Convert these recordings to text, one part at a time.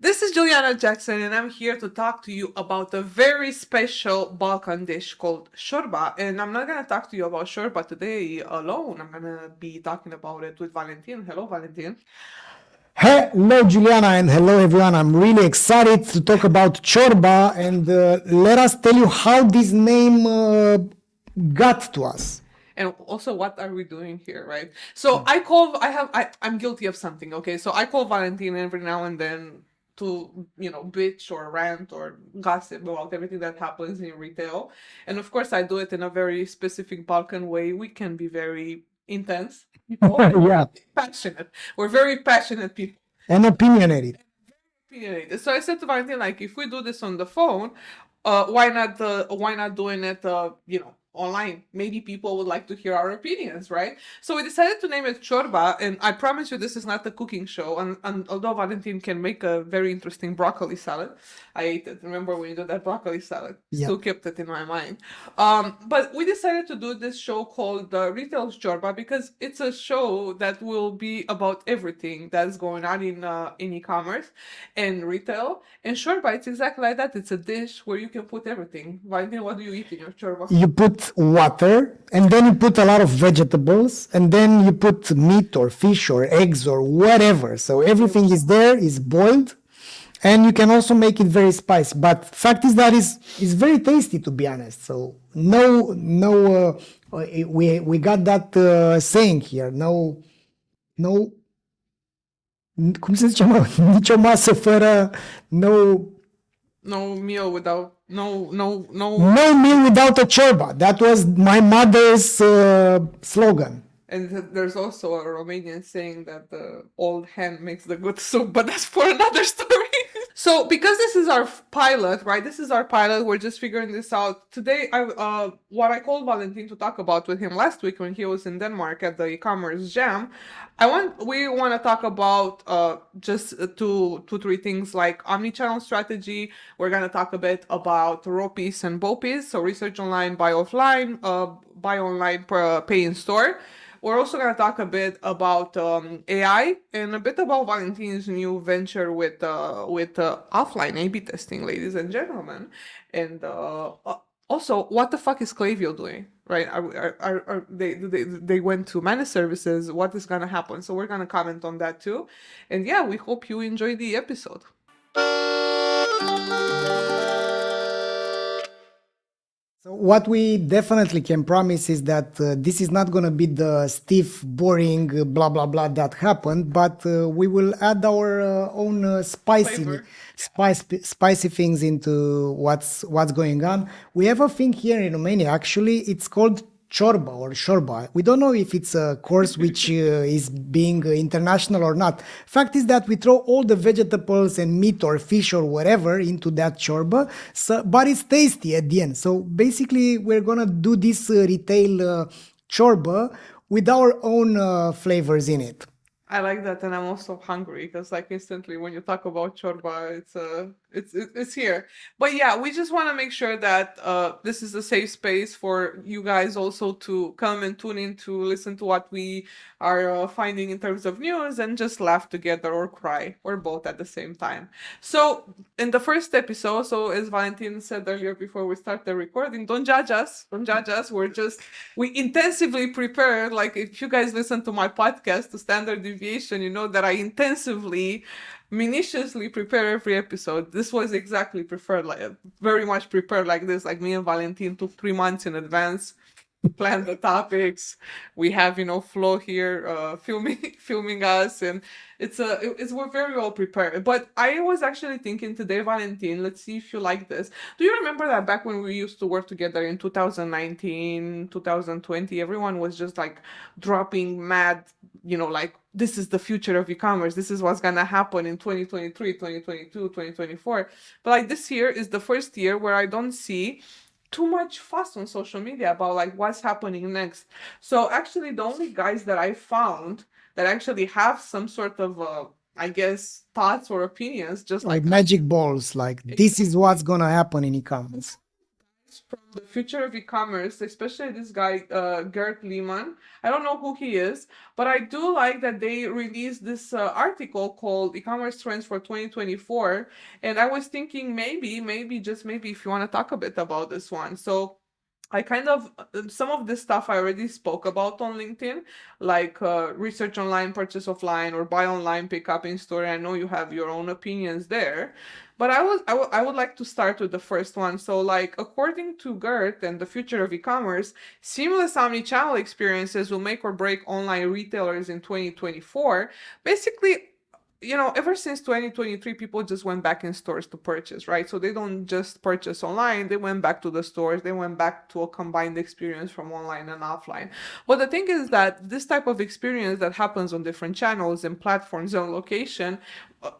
This is Juliana Jackson, and I'm here to talk to you about a very special Balkan dish called Chorba. And I'm not going to talk to you about Chorba today alone. I'm going to be talking about it with Valentin. Hello, Valentin. Hello, Juliana, and hello, everyone. I'm really excited to talk about Chorba, and let us tell you how this name got to us. And also, what are we doing here, right? So I'm guilty of something, okay? So I call Valentin every now and then to, bitch or rant or gossip about everything that happens in retail. And of course, I do it in a very specific Balkan way. We can be very intense people, Yeah, passionate. We're very passionate people. and opinionated. Opinionated. So I said to Valentin, like, if we do this on the phone, why not doing it, online? Maybe people would like to hear our opinions, right? So we decided to name it Chorba, and I promise you, this is not a cooking show. And although Valentin can make a very interesting broccoli salad, I ate it. Remember when you did that broccoli salad? Yeah. Still kept it in my mind. But we decided to do this show called Retail Chorba because it's a show that will be about everything that's going on in e-commerce and retail. And Chorba, it's exactly like that. It's a dish where you can put everything. Valentin, what do you eat in your Chorba? You put water, and then you put a lot of vegetables, and then you put meat or fish or eggs or whatever. So everything is there, is boiled, and you can also make it very spicy. But fact is that is very tasty, to be honest. So we got that saying here. No, cum se zice, mă? Nicio masă fără No meal without no. no meal without a chorba. That was my mother's slogan. And there's also a Romanian saying that the old hen makes the good soup, but that's for another story. So because this is our pilot, right? This is our pilot. We're just figuring this out. Today, what I called Valentin to talk about with him last week when he was in Denmark at the e-commerce jam, we want to talk about just three things like omnichannel strategy. We're going to talk a bit about ROPIs and BOPIs, so research online, buy offline, buy online, pay in store. We're also going to talk a bit about AI and a bit about Valentin's new venture with offline A/B testing, ladies and gentlemen. And also, what the fuck is Klaviyo doing? Right? Are they went to managed services? What is going to happen? So we're going to comment on that too. And yeah, we hope you enjoy the episode. So what we definitely can promise is that this is not going to be the stiff, boring, blah blah blah that happened, but we will add our own spicy things into what's going on. We have a thing here in Romania. Actually, it's called Chorba or Chorba. We don't know if it's a course which is being international or not. Fact is that we throw all the vegetables and meat or fish or whatever into that Chorba, so, but it's tasty at the end. So basically, we're gonna do this retail Chorba with our own flavors in it. I like that, and I'm also hungry because, like, instantly when you talk about chorba, it's here. But yeah, we just want to make sure that this is a safe space for you guys also to come and tune in to listen to what we are finding in terms of news and just laugh together or cry or both at the same time. So in the first episode, so as Valentin said earlier before we start the recording, don't judge us. Don't judge us. We intensively prepare. Like if you guys listen to my podcast, to Standard Deviation, you know that I minutiously prepare every episode. This was exactly very much prepared like this. Like me and Valentin took 3 months in advance to plan the topics. We have Flo here filming us, and we're very well prepared. But I was actually thinking today, Valentin, let's see if you like this. Do you remember that back when we used to work together in 2019, 2020, everyone was just like dropping mad, like this is the future of e-commerce. This is what's gonna happen in 2023, 2022, 2024. But like this year is the first year where I don't see too much fuss on social media about like what's happening next. So actually the only guys that I found that actually have some sort of I guess thoughts or opinions just Like magic balls, like this is what's gonna happen in e-commerce. from the future of e-commerce, especially this guy, Gert Lehman. I don't know who he is, but I do like that they released this article called E-commerce Trends for 2024. And I was thinking maybe, just maybe, if you want to talk a bit about this one. So I kind of, some of this stuff I already spoke about on LinkedIn, like research online, purchase offline, or buy online, pick up in store. I know you have your own opinions there, but I would like to start with the first one. So, like, according to Gert and the future of e-commerce, seamless omni-channel experiences will make or break online retailers in 2024. Basically, ever since 2023, people just went back in stores to purchase, right? So they don't just purchase online, they went back to the stores, they went back to a combined experience from online and offline. But the thing is that this type of experience that happens on different channels and platforms and location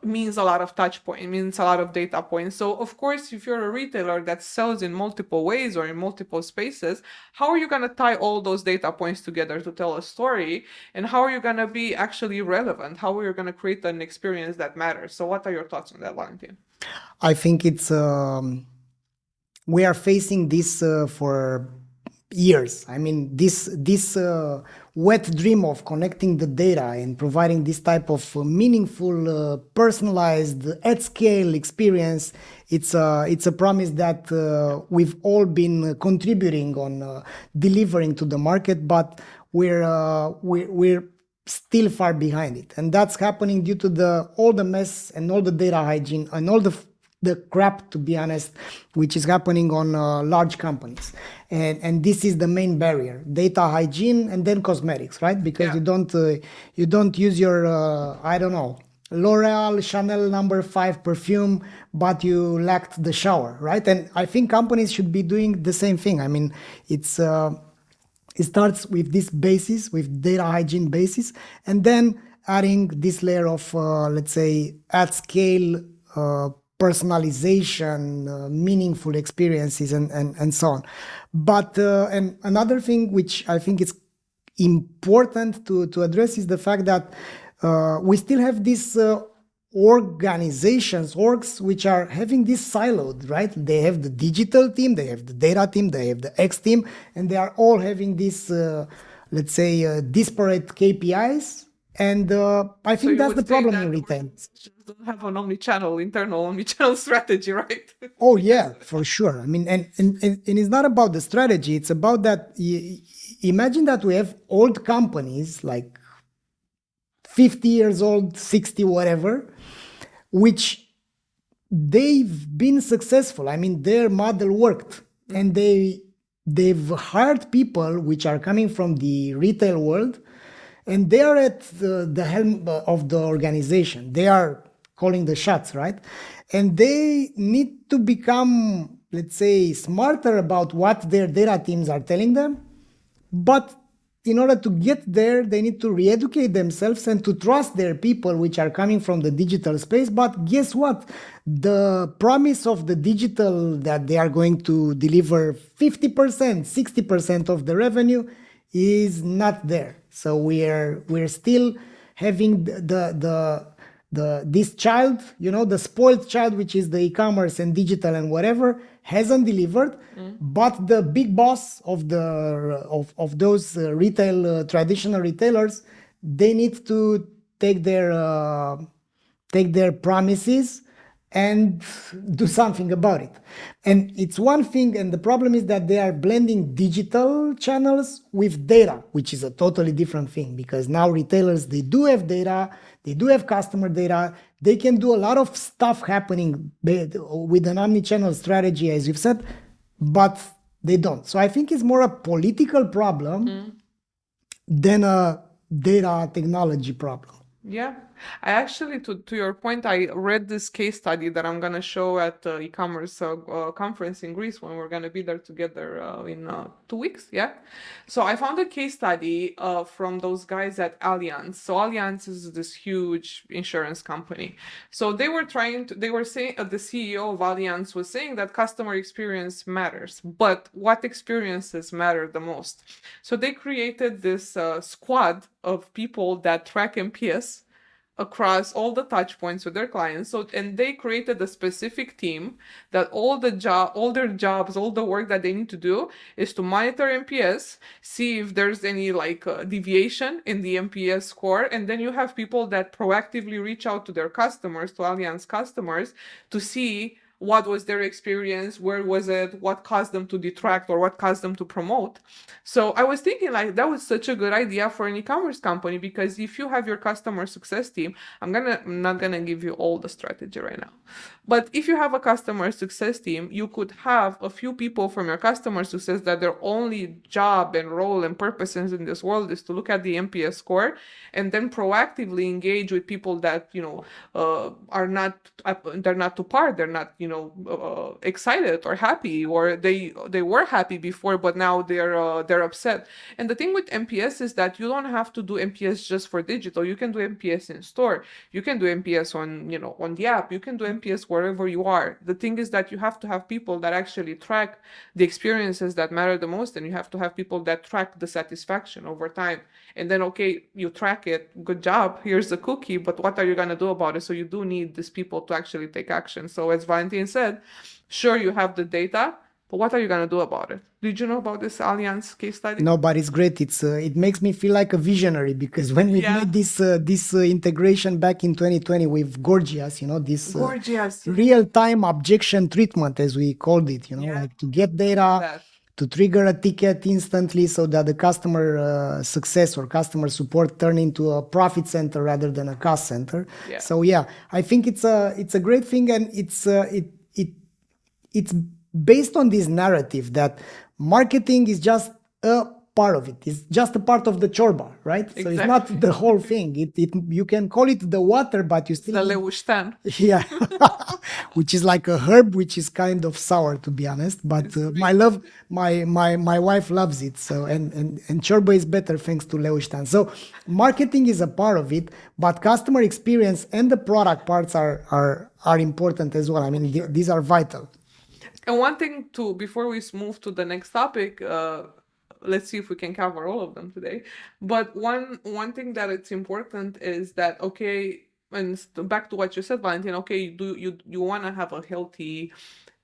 means a lot of touch point, means a lot of data points. So of course, if you're a retailer that sells in multiple ways or in multiple spaces, how are you going to tie all those data points together to tell a story? And how are you going to be actually relevant? How are you going to create an experience that matters? So what are your thoughts on that, Valentin? I think it's we are facing this for years. I mean, this wet dream of connecting the data and providing this type of meaningful, personalized, at scale experience. It's a promise that we've all been contributing on delivering to the market, but we're still far behind it, and that's happening due to all the mess and all the data hygiene and all the crap, to be honest, which is happening on large companies. And this is the main barrier: data hygiene and then cosmetics, right? Because you don't use your I don't know, L'Oreal Chanel No. 5 perfume, but you lacked the shower, right? And I think companies should be doing the same thing. I mean, it starts with this basis, with data hygiene basis, and then adding this layer of let's say at scale personalization, meaningful experiences, and so on. But and another thing which I think is important to address is the fact that we still have these orgs, which are having this siloed, right? They have the digital team, they have the data team, they have the X team, and they are all having this, let's say, disparate KPIs. And I think that's the problem in retail. Don't have an internal omni-channel strategy, right? Oh yeah, for sure. I mean, and it's not about the strategy. It's about that. Imagine that we have old companies like 50 years old, 60, whatever, which they've been successful. I mean, their model worked, and they've hired people which are coming from the retail world, and they are at the helm of the organization. They are calling the shots, right? And they need to become, let's say, smarter about what their data teams are telling them. But in order to get there, they need to re-educate themselves and to trust their people, which are coming from the digital space. But guess what? The promise of the digital, that they are going to deliver 50%, 60% of the revenue, is not there. So we're still having this child, the spoiled child, which is the e-commerce and digital and whatever, hasn't delivered, but the big boss of those retail traditional retailers, they need to take their promises and do something about it. And it's one thing, and the problem is that they are blending digital channels with data, which is a totally different thing, because now retailers, they do have data, they do have customer data, they can do a lot of stuff happening with an omni-channel strategy, as you've said, but they don't. So I think it's more a political problem than a data technology problem. Yeah, I actually, to your point, I read this case study that I'm going to show at the e-commerce conference in Greece when we're going to be there together in 2 weeks. Yeah. So I found a case study from those guys at Allianz. So Allianz is this huge insurance company. So they were saying, the CEO of Allianz was saying that customer experience matters, but what experiences matter the most? So they created this squad of people that track NPS across all the touch points with their clients. So, and they created a specific team that all their jobs, all the work that they need to do is to monitor NPS, see if there's any like deviation in the NPS score, and then you have people that proactively reach out to their customers, to Allianz customers, to see what was their experience, where was it, what caused them to detract or what caused them to promote. So I was thinking like that was such a good idea for an e-commerce company, because if you have your customer success team, I'm not gonna give you all the strategy right now, but if you have a customer success team, you could have a few people from your customer success that their only job and role and purposes in this world is to look at the NPS score and then proactively engage with people that are not, they're not to par, they're not excited or happy, or they were happy before but now they're upset. And the thing with NPS is that you don't have to do NPS just for digital. You can do NPS in store, you can do NPS on the app, you can do NPS wherever you are. The thing is that you have to have people that actually track the experiences that matter the most, and you have to have people that track the satisfaction over time. And then, okay, you track it, good job, here's the cookie, but what are you going to do about it? So you do need these people to actually take action. So as Valentin said, sure, you have the data, but what are you going to do about it? Did you know about this Allianz case study? No, but it's great. It makes me feel like a visionary, because when we made this integration back in 2020 with Gorgias, this Gorgias, real-time objection treatment, as we called it, like to get data, to trigger a ticket instantly so that the customer success or customer support turn into a profit center rather than a cost center. Yeah. So yeah, I think it's a great thing, and it's based on this narrative that marketing is just a part of it. It's just a part of the chorba, right? Exactly. So it's not the whole thing. You can call it the water, but you still... The leuștean. Yeah, which is like a herb, which is kind of sour, to be honest. But my wife loves it. So and chorba is better thanks to leuștean. So marketing is a part of it, but customer experience and the product parts are important as well. I mean, these are vital. And one thing too, before we move to the next topic, let's see if we can cover all of them today. But one thing that it's important is that, okay, and back to what you said, Valentin, okay, you want to have a healthy,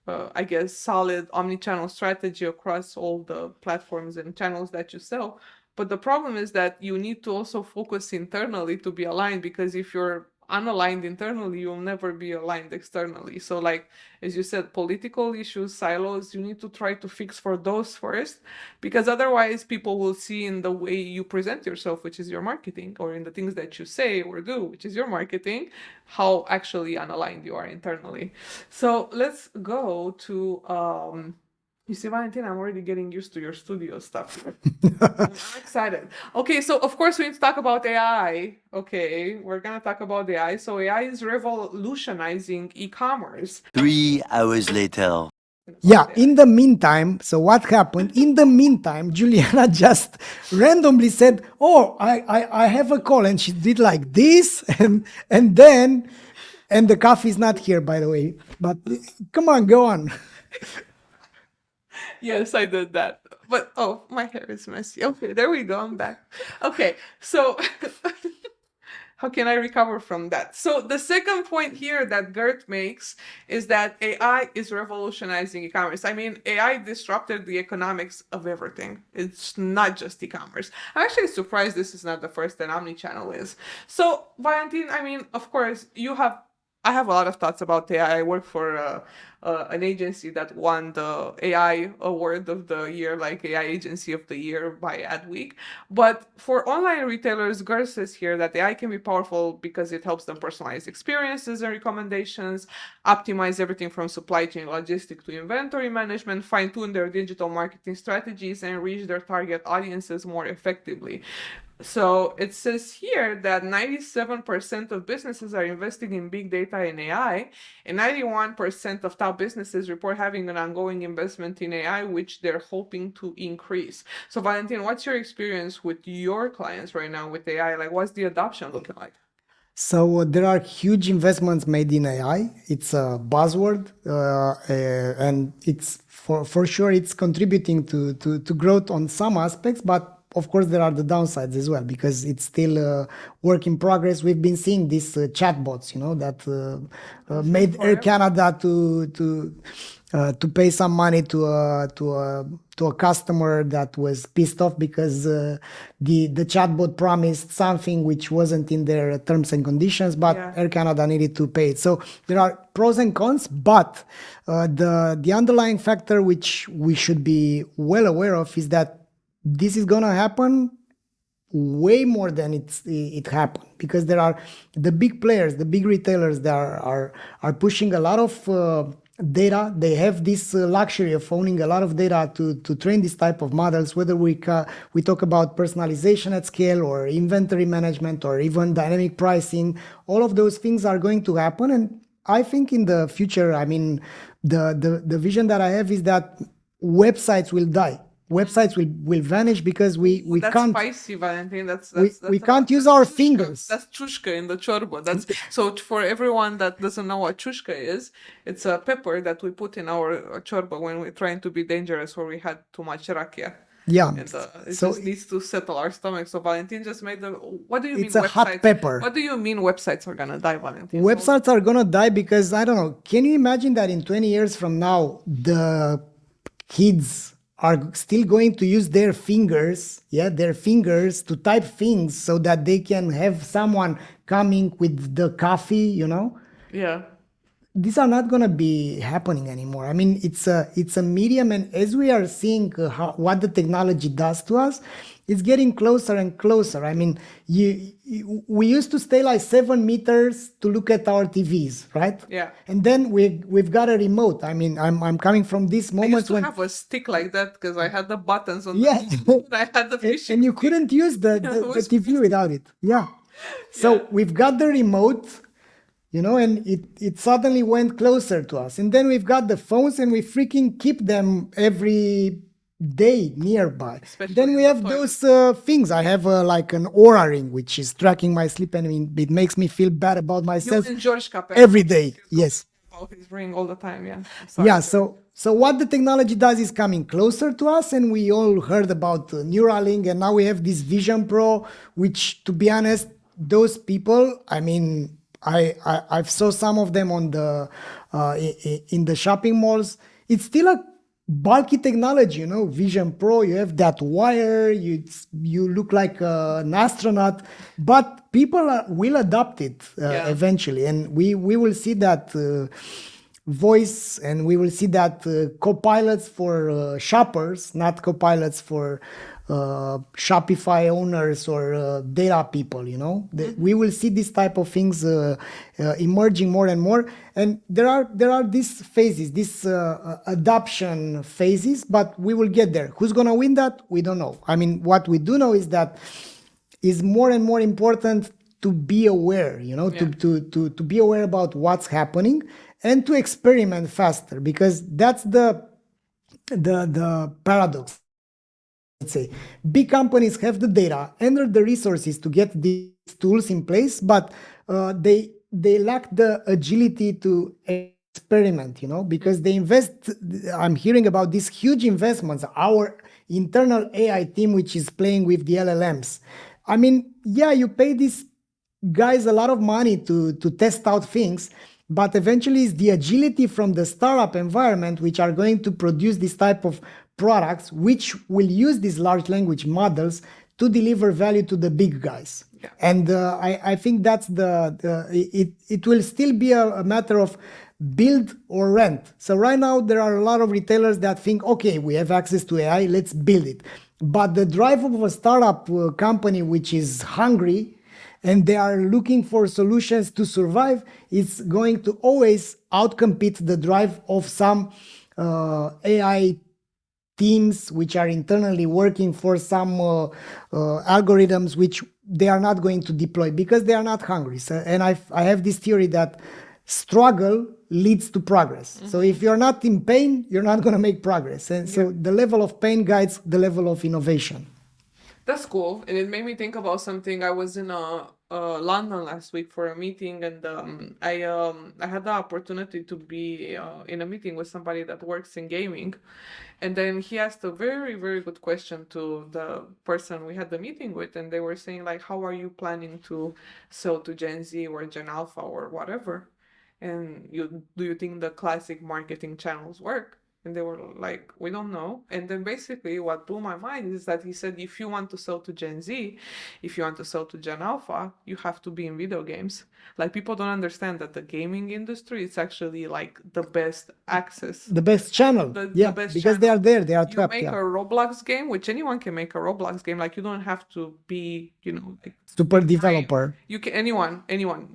I guess, solid omni-channel strategy across all the platforms and channels that you sell. But the problem is that you need to also focus internally to be aligned, because if you're unaligned internally, you'll never be aligned externally. So like, as you said, political issues, silos, you need to try to fix for those first, because otherwise people will see in the way you present yourself, which is your marketing, or in the things that you say or do, which is your marketing, how actually unaligned you are internally. So let's go to you see, Valentin, I'm already getting used to your studio stuff. I'm excited. Okay, so of course we need to talk about AI. Okay, we're gonna talk about AI. So AI is revolutionizing e-commerce. 3 hours later. Yeah, in the meantime, so what happened? In the meantime, Juliana just randomly said, oh, I have a call, and she did like this, and the coffee is not here, by the way. But come on, go on. Yes, I did that. But, oh, my hair is messy. Okay, there we go. I'm back. Okay, so how can I recover from that? So the second point here that Gert makes is that AI is revolutionizing e-commerce. I mean, AI disrupted the economics of everything. It's not just e-commerce. I'm actually surprised this is not the first that omnichannel is. So, Valentin, I mean, of course, I have a lot of thoughts about AI. I work for an agency that won the AI award of the year, like AI Agency of the Year by Adweek. But for online retailers, Gert says here that AI can be powerful because it helps them personalize experiences and recommendations, optimize everything from supply chain logistics to inventory management, fine-tune their digital marketing strategies, and reach their target audiences more effectively. So it says here that 97% of businesses are investing in big data and AI, and 91% of top businesses report having an ongoing investment in AI, which they're hoping to increase. So Valentin, what's your experience with your clients right now with AI? Like, what's the adoption looking like? So there are huge investments made in AI. It's a buzzword, and it's for sure it's contributing to growth on some aspects, but of course, there are the downsides as well, because it's still a work in progress. We've been seeing these chatbots, that made Air Canada to pay some money to a customer that was pissed off because the chatbot promised something which wasn't in their terms and conditions, but Air Canada needed to pay it. So there are pros and cons, but the underlying factor which we should be well aware of is that this is gonna happen way more than it happened, because there are the big players, the big retailers that are pushing a lot of data. They have this luxury of owning a lot of data to train this type of models, whether we talk about personalization at scale or inventory management or even dynamic pricing. All of those things are going to happen, and I think in the future, I mean, the vision that I have is that websites will die. Websites will vanish because we that's can't. Spicy, Valentin. That's we can't use our fingers. That's chushka in the chorba. That's so for everyone that doesn't know what chushka is, it's a pepper that we put in our chorba when we're trying to be dangerous or we had too much rakia. Yeah, And it just needs to settle our stomach. So Valentin just made the. What do you mean? It's a websites? hot pepper. What do you mean websites are gonna die, Valentin? Websites are gonna die because, I don't know. Can you imagine that in 20 years from now, the kids are still going to use their fingers to type things so that they can have someone coming with the coffee, Yeah. These are not going to be happening anymore. I mean, it's a medium, and as we are seeing what the technology does to us, it's getting closer and closer. I mean, we used to stay like 7 meters to look at our TVs, right? Yeah. And then we've got a remote. I mean, I'm coming from this moment I used to when have a stick like that because I had the buttons on. Yeah. I had the fishing. and you couldn't use the TV without it. Yeah. So we've got the remote, and it suddenly went closer to us. And then we've got the phones, and we freaking keep them every day nearby. Especially then we have those things. I have like an Aura ring, which is tracking my sleep, and it makes me feel bad about myself every day. Yes. His ring all the time. Yeah. Yeah. So what the technology does is coming closer to us, and we all heard about Neuralink, and now we have this Vision Pro, which, to be honest, those people, I mean, I've saw some of them on in the shopping malls. It's still a bulky technology, Vision Pro. You have that wire. You look like an astronaut, but people will adopt it eventually, and we will see that voice, and we will see that co-pilots for shoppers, not co-pilots for Shopify owners or data people. We will see this type of things emerging more and more, and there are these phases, these adoption phases, but we will get there. Who's gonna win that? We don't know. I mean, what we do know is that is more and more important to be aware, to be aware about what's happening and to experiment faster, because that's the paradox. Let's say big companies have the data and the resources to get these tools in place, but they lack the agility to experiment, because they invest. I'm hearing about these huge investments. Our internal AI team, which is playing with the LLMs. I mean, yeah, you pay these guys a lot of money to test out things, but eventually it's the agility from the startup environment which are going to produce this type of products, which will use these large language models to deliver value to the big guys. Yeah. And I think that's it will still be a matter of build or rent. So right now there are a lot of retailers that think, okay, we have access to AI, let's build it. But the drive of a startup company which is hungry and they are looking for solutions to survive, is going to always outcompete the drive of some AI teams which are internally working for some algorithms which they are not going to deploy because they are not hungry. So, and I have this theory that struggle leads to progress. Mm-hmm. So if you're not in pain, you're not going to make progress. And so the level of pain guides the level of innovation. That's cool, and it made me think about something. I was in London last week for a meeting, and I had the opportunity to be in a meeting with somebody that works in gaming, and then he asked a very very good question to the person we had the meeting with, and they were saying like, "How are you planning to sell to Gen Z or Gen Alpha or whatever? And do you think the classic marketing channels work?" And they were like, "We don't know." And then basically what blew my mind is that he said, if you want to sell to Gen Z, if you want to sell to Gen Alpha, you have to be in video games. Like, people don't understand that the gaming industry is actually like the best access, The best channel. the Yeah, best because they are channel. there, they are You trapped. make Yeah. a Roblox game, which anyone can make a Roblox game. Like, you don't have to be, like Super developer. you can anyone,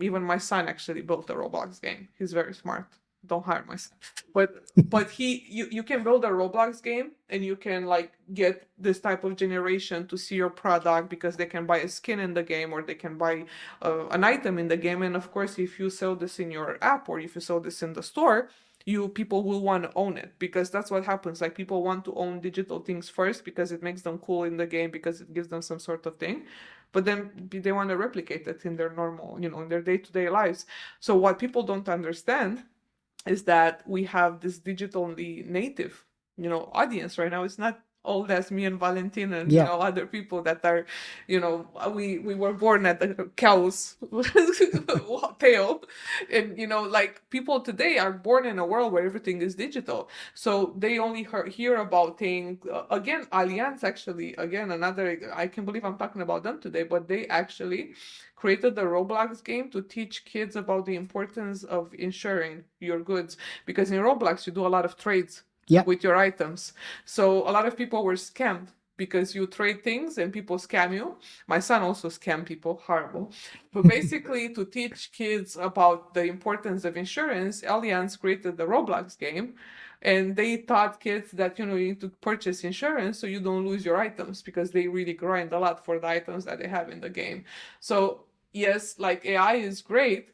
even my son actually built a Roblox game. He's very smart. Don't hire my son. But you can build a Roblox game, and you can like get this type of generation to see your product because they can buy a skin in the game, or they can buy an item in the game. And of course, if you sell this in your app, or if you sell this in the store, people will want to own it, because that's what happens. Like, people want to own digital things first because it makes them cool in the game, because it gives them some sort of thing, but then they want to replicate it in their normal, in their day-to-day lives. So what people don't understand is that we have this digitally native, audience right now. It's not all that's me and Valentin and Yeah. other people that are, we were born at the cow's tail, and like, people today are born in a world where everything is digital, so they only hear about things. Again, Allianz, actually, again, another, I can't believe I'm talking about them today, but they actually created the Roblox game to teach kids about the importance of insuring your goods, because in Roblox you do a lot of trades with your items. So a lot of people were scammed because you trade things and people scam you. My son also scammed people, horrible. But basically, to teach kids about the importance of insurance, Allianz created the Roblox game. And they taught kids that, you need to purchase insurance so you don't lose your items, because they really grind a lot for the items that they have in the game. So yes, like, AI is great,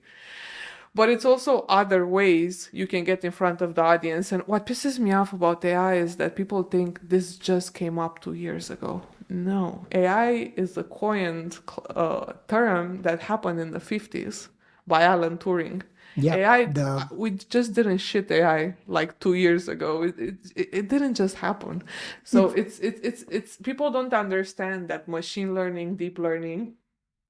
but it's also other ways you can get in front of the audience. And what pisses me off about AI is that people think this just came up 2 years ago. No, AI is a coined term that happened in the 50s by Alan Turing. Yeah, AI, we just didn't shit AI like 2 years ago. It didn't just happen. So it's people don't understand that machine learning, deep learning,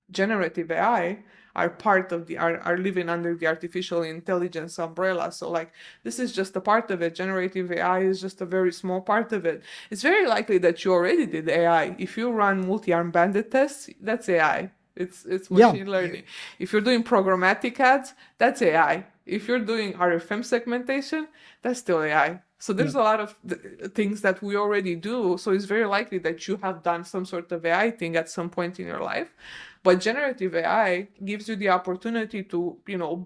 generative AI are part of are living under the artificial intelligence umbrella. So like, this is just a part of it. Generative AI is just a very small part of it. It's very likely that you already did AI. If you run multi-arm bandit tests, that's AI. It's machine learning. If you're doing programmatic ads, that's AI. If you're doing RFM segmentation, that's still AI. So there's a lot of things that we already do. So it's very likely that you have done some sort of AI thing at some point in your life. But generative AI gives you the opportunity to,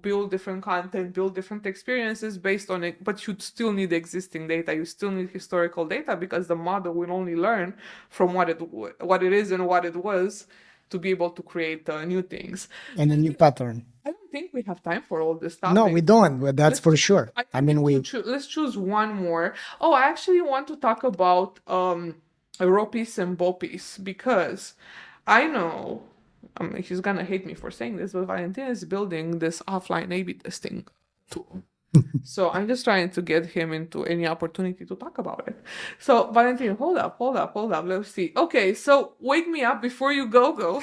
build different content, build different experiences based on it. But you still need existing data. You still need historical data, because the model will only learn from what it is and what it was, to be able to create new things. And a new pattern. I don't think we have time for all this stuff. No, we don't. But that's for sure. Let's choose one more. Oh, I actually want to talk about Ropis and Bopis, because I know, he's gonna hate me for saying this, but Valentin is building this offline A/B testing tool. So I'm just trying to get him into any opportunity to talk about it. So Valentin, hold up. Let's see. Okay, so wake me up before you go.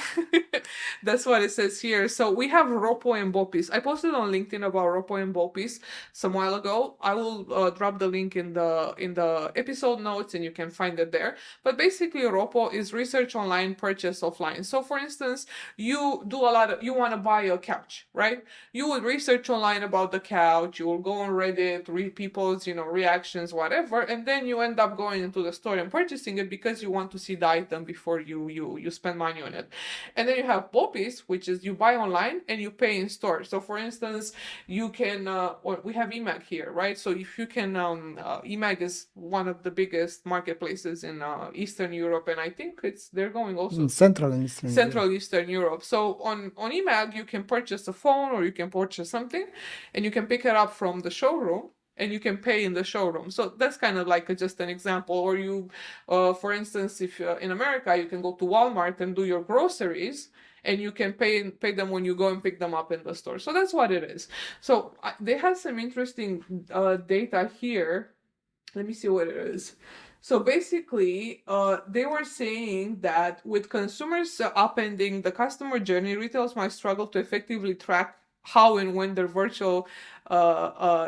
That's what it says here. So we have Ropo and Bopis. I posted on LinkedIn about Ropo and Bopis some while ago. I will drop the link in the episode notes, and you can find it there. But basically, Ropo is research online, purchase offline. So for instance, you want to buy a couch, right? You would research online about the couch. You will go on Reddit, read people's, reactions, whatever, and then you end up going into the store and purchasing it because you want to see the item before you spend money on it. And then you have Bopis, which is you buy online and you pay in store. So for instance, you can, or we have eMag here, right? So if you can, eMag is one of the biggest marketplaces in Eastern Europe, and I think they're going also Central and Eastern Eastern Europe. So on eMag, you can purchase a phone, or you can purchase something, and you can pick it up from the showroom, and you can pay in the showroom. So that's kind of like just an example. Or you, for instance, if in America, you can go to Walmart and do your groceries, and you can pay them when you go and pick them up in the store. So that's what it is. So they have some interesting data here. Let me see what it is. So basically, they were saying that with consumers upending the customer journey, retailers might struggle to effectively track how and when their virtual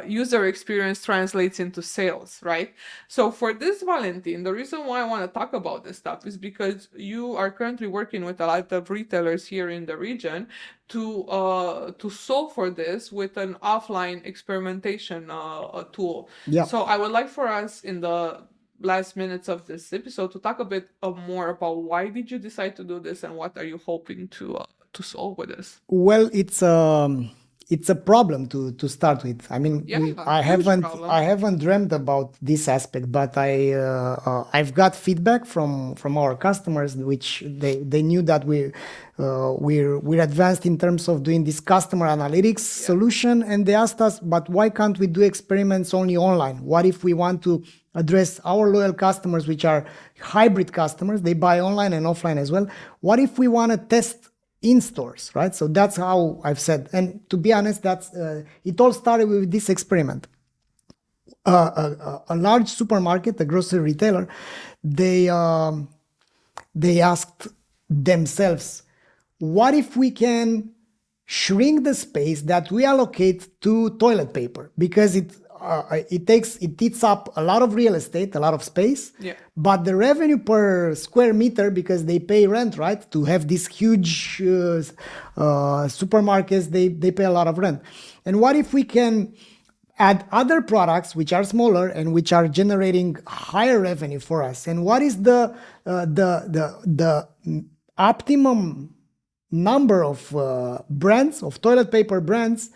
user experience translates into sales, right? So for this, Valentin, the reason why I want to talk about this stuff is because you are currently working with a lot of retailers here in the region to solve for this with an offline experimentation tool. Yeah. So I would like for us in the last minutes of this episode to talk a bit more about why did you decide to do this and what are you hoping to solve with this? Well, it's a problem to start with. I mean, I haven't dreamt about this aspect, but I've got feedback from our customers, which they knew that we're advanced in terms of doing this customer analytics solution, and they asked us, but why can't we do experiments only online? What if we want to address our loyal customers, which are hybrid customers? They buy online and offline as well. What if we want to test in stores, right? So that's how I've said. And to be honest, that's it all started with this experiment. A large supermarket, a grocery retailer, they asked themselves, what if we can shrink the space that we allocate to toilet paper? Because it eats up a lot of real estate, a lot of space, but the revenue per square meter, because they pay rent, right? To have these huge supermarkets, they pay a lot of rent. And what if we can add other products which are smaller and which are generating higher revenue for us? And what is the optimum number of brands, of toilet paper brands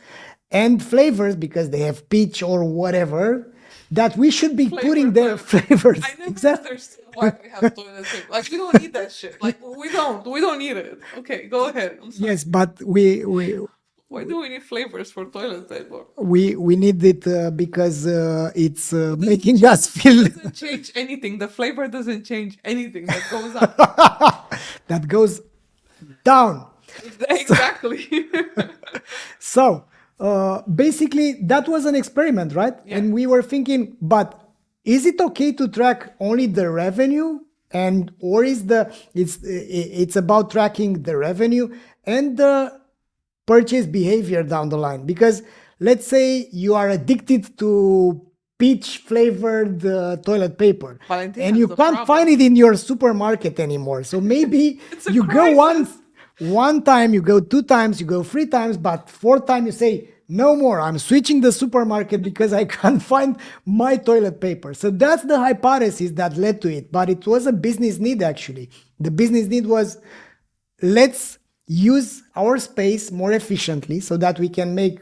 and flavors, because they have peach or whatever, that we should be putting their flavors. I never understood why we have toilet paper. Like, we don't need that shit. Like, we don't need it. Okay, go ahead. I'm sorry. Yes, but we why do we need flavors for toilet paper? We need it because it's making us feel. It doesn't change anything. The flavor doesn't change anything. That goes up. That goes down. Exactly. So basically, that was an experiment, right? Yeah. And we were thinking, but is it okay to track only the revenue, or is it's about tracking the revenue and the purchase behavior down the line? Because let's say you are addicted to peach flavored toilet paper, Valentin, and you can't find it in your supermarket anymore. So maybe you go one time, you go 2 times, you go 3 times, but 4th time you say, no more, I'm switching the supermarket because I can't find my toilet paper. So that's the hypothesis that led to it. But it was a business need, actually. The business need was, let's use our space more efficiently so that we can make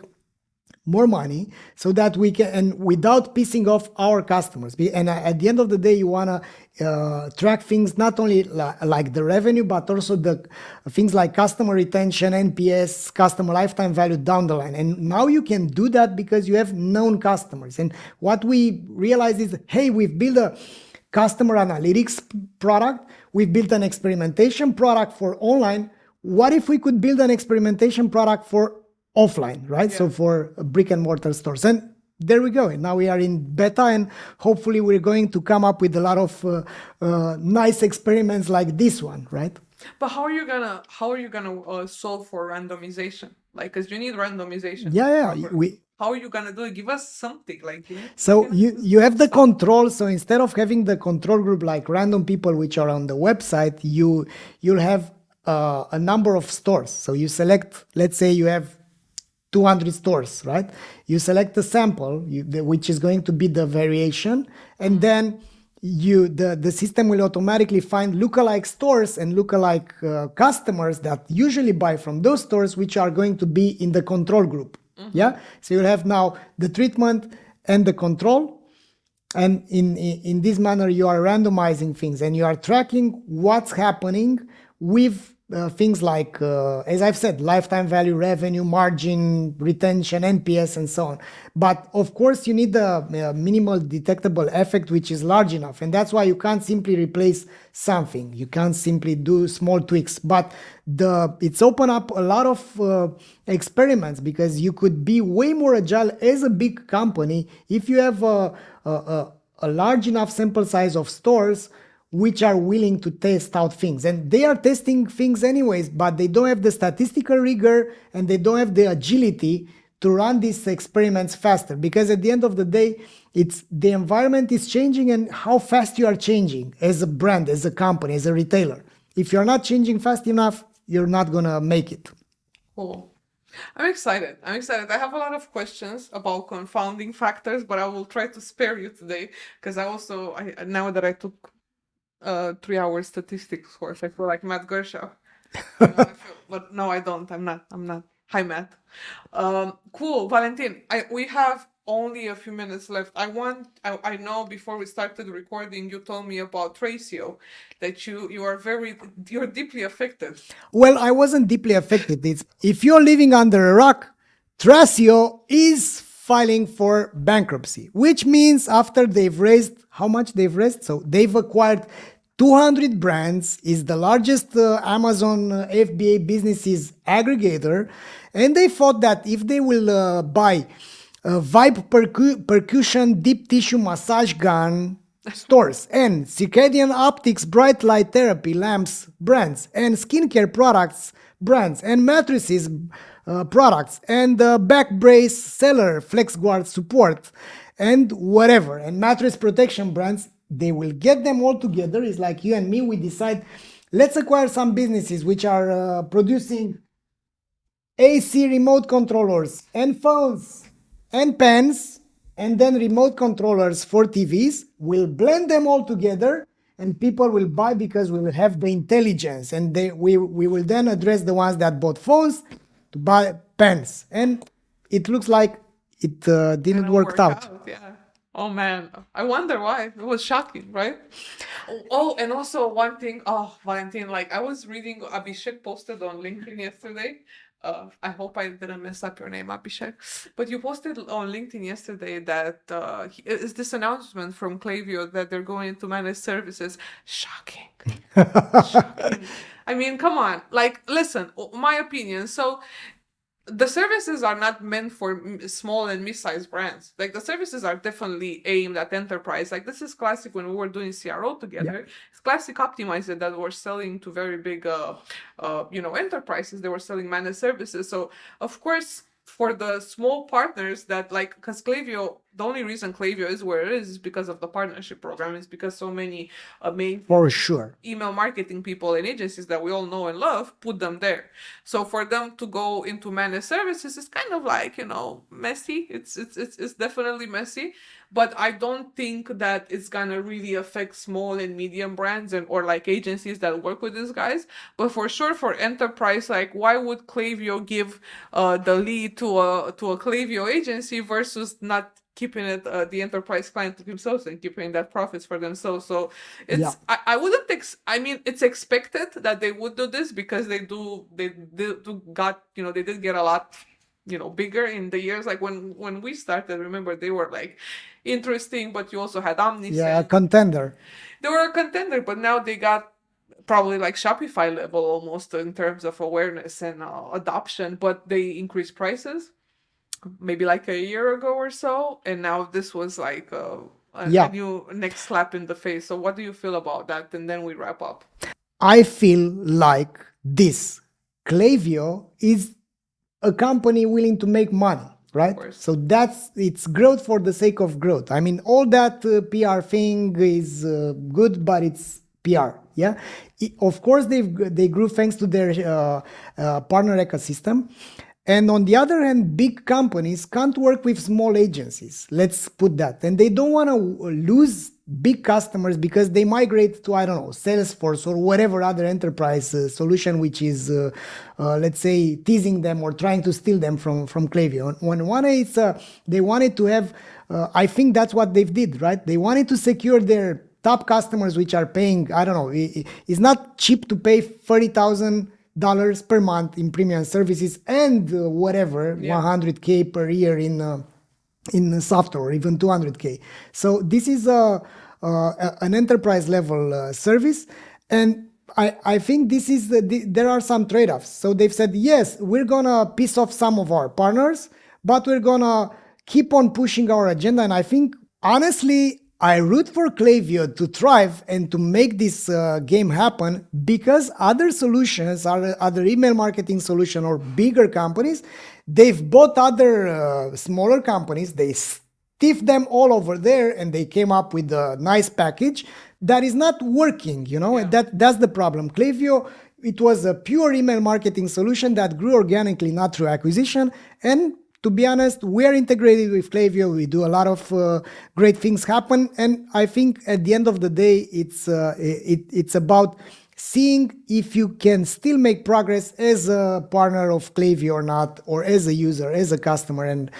more money, so that we can, and without pissing off our customers. And at the end of the day, you want to track things not only like the revenue, but also the things like customer retention, NPS, customer lifetime value down the line. And now you can do that because you have known customers. And what we realized is, hey, we've built a customer analytics product, we've built an experimentation product for online. What if we could build an experimentation product for offline, right? Yeah. So for brick and mortar stores. And there we go. And now we are in beta, and hopefully we're going to come up with a lot of nice experiments like this one, right? But how are you gonna solve for randomization? Like, because you need randomization. Yeah. How are you gonna do it? Give us something like. So you have the control. So instead of having the control group like random people which are on the website, you'll have a number of stores. So you select, let's say you have 200 stores, right? You select a sample, which is going to be the variation, and then the system will automatically find lookalike stores and lookalike customers that usually buy from those stores, which are going to be in the control group. Yeah. So you'll have now the treatment and the control, and in this manner you are randomizing things and you are tracking what's happening with things like, as I've said, lifetime value, revenue, margin, retention, NPS, and so on. But of course, you need the minimal detectable effect, which is large enough. And that's why you can't simply replace something. You can't simply do small tweaks. But it's opened up a lot of experiments, because you could be way more agile as a big company if you have a large enough sample size of stores which are willing to test out things. And they are testing things anyways, but they don't have the statistical rigor and they don't have the agility to run these experiments faster, because at the end of the day, it's the environment is changing and how fast you are changing as a brand, as a company, as a retailer. If you're not changing fast enough, you're not gonna make it. Cool. I'm excited. I'm excited. I have a lot of questions about confounding factors, but I will try to spare you today, because I now that I took 3 hours statistics course, I feel like Matt Gershaw. But no, I don't. I'm not. Hi, Matt. Cool, Valentin. We have only a few minutes left. I know before we started recording, you told me about Tracio, that you're deeply affected. Well, I wasn't deeply affected. If you're living under a rock, Tracio is filing for bankruptcy, which means after they've raised, how much they've raised? So they've acquired 200 brands, is the largest Amazon FBA businesses aggregator, and they thought that if they will buy Vibe Percussion Deep Tissue Massage Gun stores and Circadian Optics Bright Light Therapy lamps brands and skincare products brands and mattresses products and back brace seller FlexGuard support and whatever and mattress protection brands, they will get them all together. It's like you and me, we decide, let's acquire some businesses which are producing AC remote controllers and phones and pens and then remote controllers for TVs. We'll blend them all together and people will buy because we will have the intelligence, and we will then address the ones that bought phones to buy pens. And it looks like it didn't work out. Yeah. Oh man, I wonder why. It was shocking, right? Oh, and also one thing. Oh, Valentin, like I was reading, Abhishek posted on LinkedIn yesterday. I hope I didn't mess up your name, Abhishek. But you posted on LinkedIn yesterday that is this announcement from Klaviyo that they're going into managed services. Shocking. Shocking. I mean, come on. Like, listen, my opinion. So the services are not meant for small and mid-sized brands. Like the services are definitely aimed at enterprise. Like this is classic when we were doing CRO together. Yeah. It's classic optimizer that were selling to very big, enterprises. They were selling managed services. So of course, for the small partners that like, because Klaviyo, the only reason Klaviyo is where it is because of the partnership program, is because so many amazing for sure email marketing people and agencies that we all know and love put them there. So for them to go into managed services is kind of like, messy. It's definitely messy, but I don't think that it's gonna really affect small and medium brands or like agencies that work with these guys. But for sure, for enterprise, like why would Klaviyo give the lead to a Klaviyo agency versus not keeping it the enterprise client to themselves and keeping that profits for themselves? So it's I wouldn't it's expected that they would do this because they did get a lot bigger in the years. Like when we started, remember, they were like interesting, but you also had Omnisend. A contender. They were a contender, but now they got probably like Shopify level almost in terms of awareness and adoption, but they increased prices maybe like a year ago or so, and now this was like a new next slap in the face. So what do you feel about that? And then we wrap up. I feel like this Klaviyo is a company willing to make money, right? So it's growth for the sake of growth. I mean, all that PR thing is good, but it's PR. Yeah, of course they grew thanks to their partner ecosystem. And on the other hand, big companies can't work with small agencies. Let's put that. And they don't want to lose big customers because they migrate to, I don't know, Salesforce or whatever other enterprise solution, which is, let's say, teasing them or trying to steal them from Klaviyo. When one is, they wanted to have, I think that's what they did, right? They wanted to secure their top customers which are paying, I don't know, it's not cheap to pay $30,000 per month in premium services and whatever, 100K per year in software, or even 200K. So this is an enterprise level service, and I think this is there are some trade-offs. So they've said, yes, we're gonna piss off some of our partners, but we're gonna keep on pushing our agenda. And I think, honestly, I root for Klaviyo to thrive and to make this game happen, because other solutions, other email marketing solution or bigger companies, they've bought other smaller companies, they stiffed them all over there, and they came up with a nice package that is not working, and that's the problem. Klaviyo, it was a pure email marketing solution that grew organically, not through acquisition. And to be honest, we are integrated with Klaviyo. We do a lot of great things happen. And I think at the end of the day, it's about seeing if you can still make progress as a partner of Klaviyo or not, or as a user, as a customer. And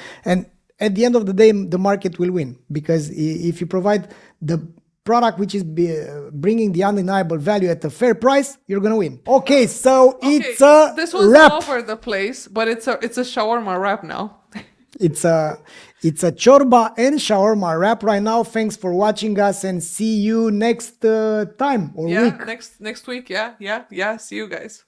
at the end of the day, the market will win, because if you provide the product which is bringing the undeniable value at a fair price, you're gonna win. Okay, so it's a this was wrap. all over the place, but it's a shawarma wrap now. It's a chorba and shawarma wrap right now. Thanks for watching us, and see you next time or week. Next week. Yeah. See you guys.